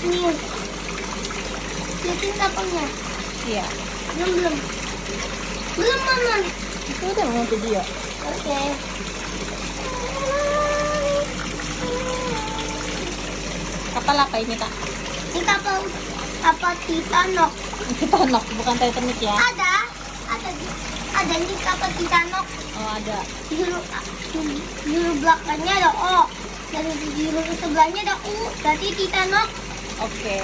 Nih. Liatin kapalnya. Iya. Belum. Belum, Mama. Itu udah mau video. Oke. Kapal apa ini, Kak? Ini kapal Titanic. Titanic, bukan Titanic ya? Ada ini kapal Titanic. Oh, ada. Di belakangnya ada O. Dan di sebelahnya ada U. Berarti Titanic. Oke.